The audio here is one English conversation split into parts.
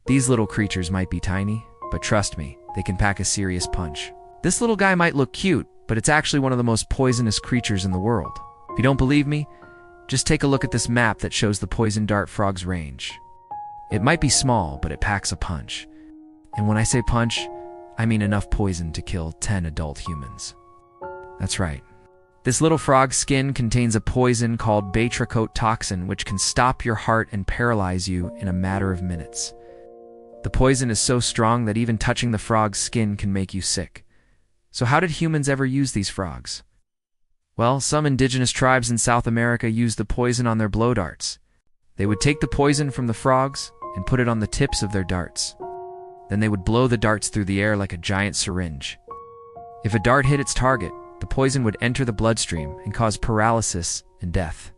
These little creatures might be tiny, but trust me, they can pack a serious punch. This little guy might look cute, but it's actually one of the most poisonous creatures in the world. If you don't believe me, just take a look at this map that shows the poison dart frog's range. It might be small, but it packs a punch. And when I say punch, I mean enough poison to kill 10 adult humans. That's right. This little frog's skin contains a poison called batrachote toxin, which can stop your heart and paralyze you in a matter of minutes. The poison is so strong that even touching the frog's skin can make you sick. So how did humans ever use these frogs? Well, some indigenous tribes in South America used the poison on their blow darts. They would take the poison from the frogs and put it on the tips of their darts. Then they would blow the darts through the air like a giant syringe. If a dart hit its target, the poison would enter the bloodstream and cause paralysis and death.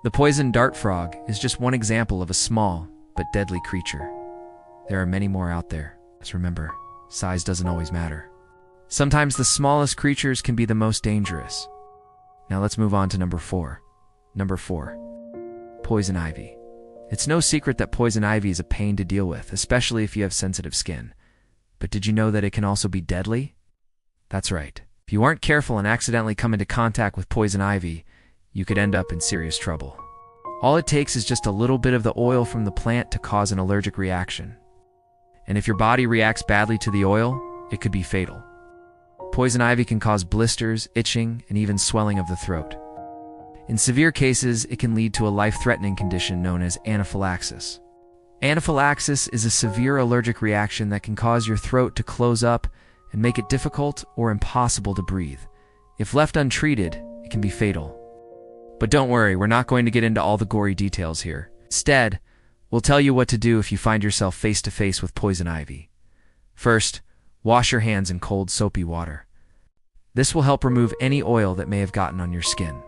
The poison dart frog is just one example of a small but deadly creature. There are many more out there. Just remember, size doesn't always matter. Sometimes the smallest creatures can be the most dangerous. Now let's move on to number 4. Number 4. Poison ivy. It's no secret that poison ivy is a pain to deal with, especially if you have sensitive skin. But did you know that it can also be deadly? That's right. If you aren't careful and accidentally come into contact with poison ivy, you could end up in serious trouble. All it takes is just a little bit of the oil from the plant to cause an allergic reaction. And if your body reacts badly to the oil, it could be fatal. Poison ivy can cause blisters, itching, and even swelling of the throat. In severe cases, it can lead to a life-threatening condition known as anaphylaxis. Anaphylaxis is a severe allergic reaction that can cause your throat to close up and make it difficult or impossible to breathe. If left untreated, it can be fatal. But don't worry, we're not going to get into all the gory details here. Instead, we'll tell you what to do if you find yourself face-to-face with poison ivy. First, wash your hands in cold, soapy water. This will help remove any oil that may have gotten on your skin.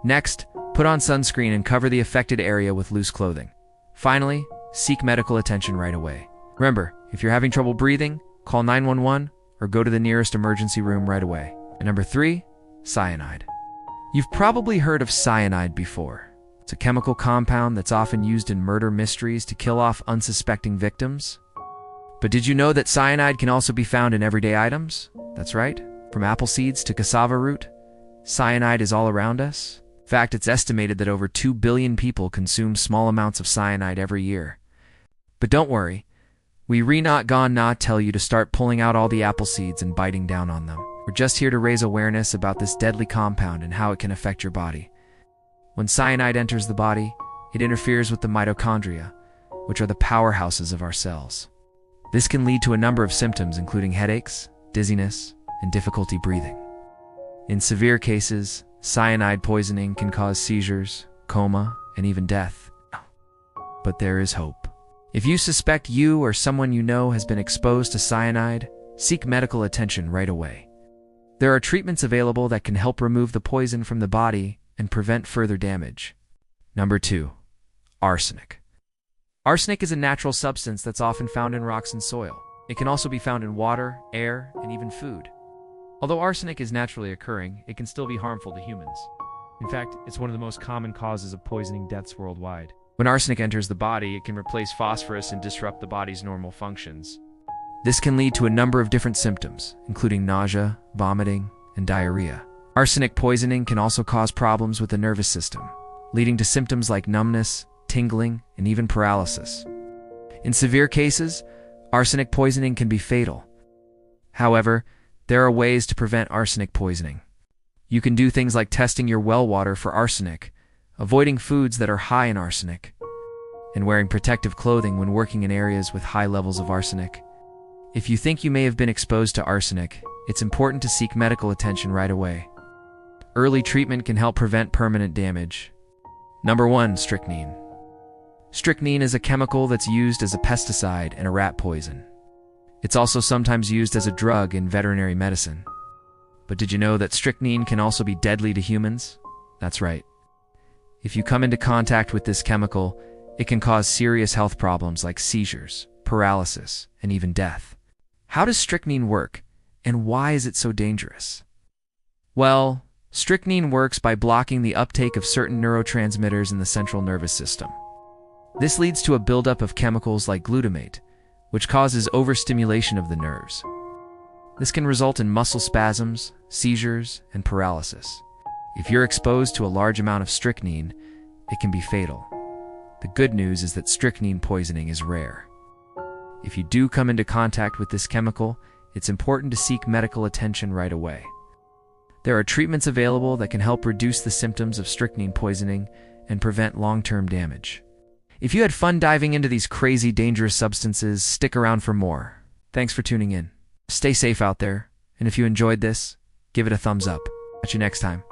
Next, put on sunscreen and cover the affected area with loose clothing. Finally, seek medical attention right away. Remember, if you're having trouble breathing, call 911 or go to the nearest emergency room right away. And number 3, cyanide. You've probably heard of cyanide before. It's a chemical compound that's often used in murder mysteries to kill off unsuspecting victims. But did you know that cyanide can also be found in everyday items? That's right. From apple seeds to cassava root, cyanide is all around us. In fact, it's estimated that over 2 billion people consume small amounts of cyanide every year. But don't worry, we not gonna tell you to start pulling out all the apple seeds and biting down on them. We're just here to raise awareness about this deadly compound and how it can affect your body. When cyanide enters the body, it interferes with the mitochondria, which are the powerhouses of our cells. This can lead to a number of symptoms including headaches, dizziness, and difficulty breathing. In severe cases, cyanide poisoning can cause seizures, coma, and even death. But there is hope. If you suspect you or someone you know has been exposed to cyanide, seek medical attention right away. There are treatments available that can help remove the poison from the body and prevent further damage. Number 2. Arsenic. Arsenic is a natural substance that's often found in rocks and soil. It can also be found in water, air, and even food. Although arsenic is naturally occurring, it can still be harmful to humans. In fact, it's one of the most common causes of poisoning deaths worldwide. When arsenic enters the body, it can replace phosphorus and disrupt the body's normal functions. This can lead to a number of different symptoms, including nausea, vomiting, and diarrhea. Arsenic poisoning can also cause problems with the nervous system, leading to symptoms like numbness, tingling, and even paralysis. In severe cases, arsenic poisoning can be fatal. However, there are ways to prevent arsenic poisoning. You can do things like testing your well water for arsenic, avoiding foods that are high in arsenic, and wearing protective clothing when working in areas with high levels of arsenic. If you think you may have been exposed to arsenic, it's important to seek medical attention right away. Early treatment can help prevent permanent damage. Number 1, strychnine. Strychnine is a chemical that's used as a pesticide and a rat poison. It's also sometimes used as a drug in veterinary medicine. But did you know that strychnine can also be deadly to humans? That's right. If you come into contact with this chemical, it can cause serious health problems like seizures, paralysis, and even death. How does strychnine work, and why is it so dangerous? Well, strychnine works by blocking the uptake of certain neurotransmitters in the central nervous system. This leads to a buildup of chemicals like glutamate, which causes overstimulation of the nerves. This can result in muscle spasms, seizures, and paralysis. If you're exposed to a large amount of strychnine, it can be fatal. The good news is that strychnine poisoning is rare. If you do come into contact with this chemical, it's important to seek medical attention right away. There are treatments available that can help reduce the symptoms of strychnine poisoning and prevent long-term damage. If you had fun diving into these crazy, dangerous substances, stick around for more. Thanks for tuning in. Stay safe out there, and if you enjoyed this, give it a thumbs up. Catch you next time.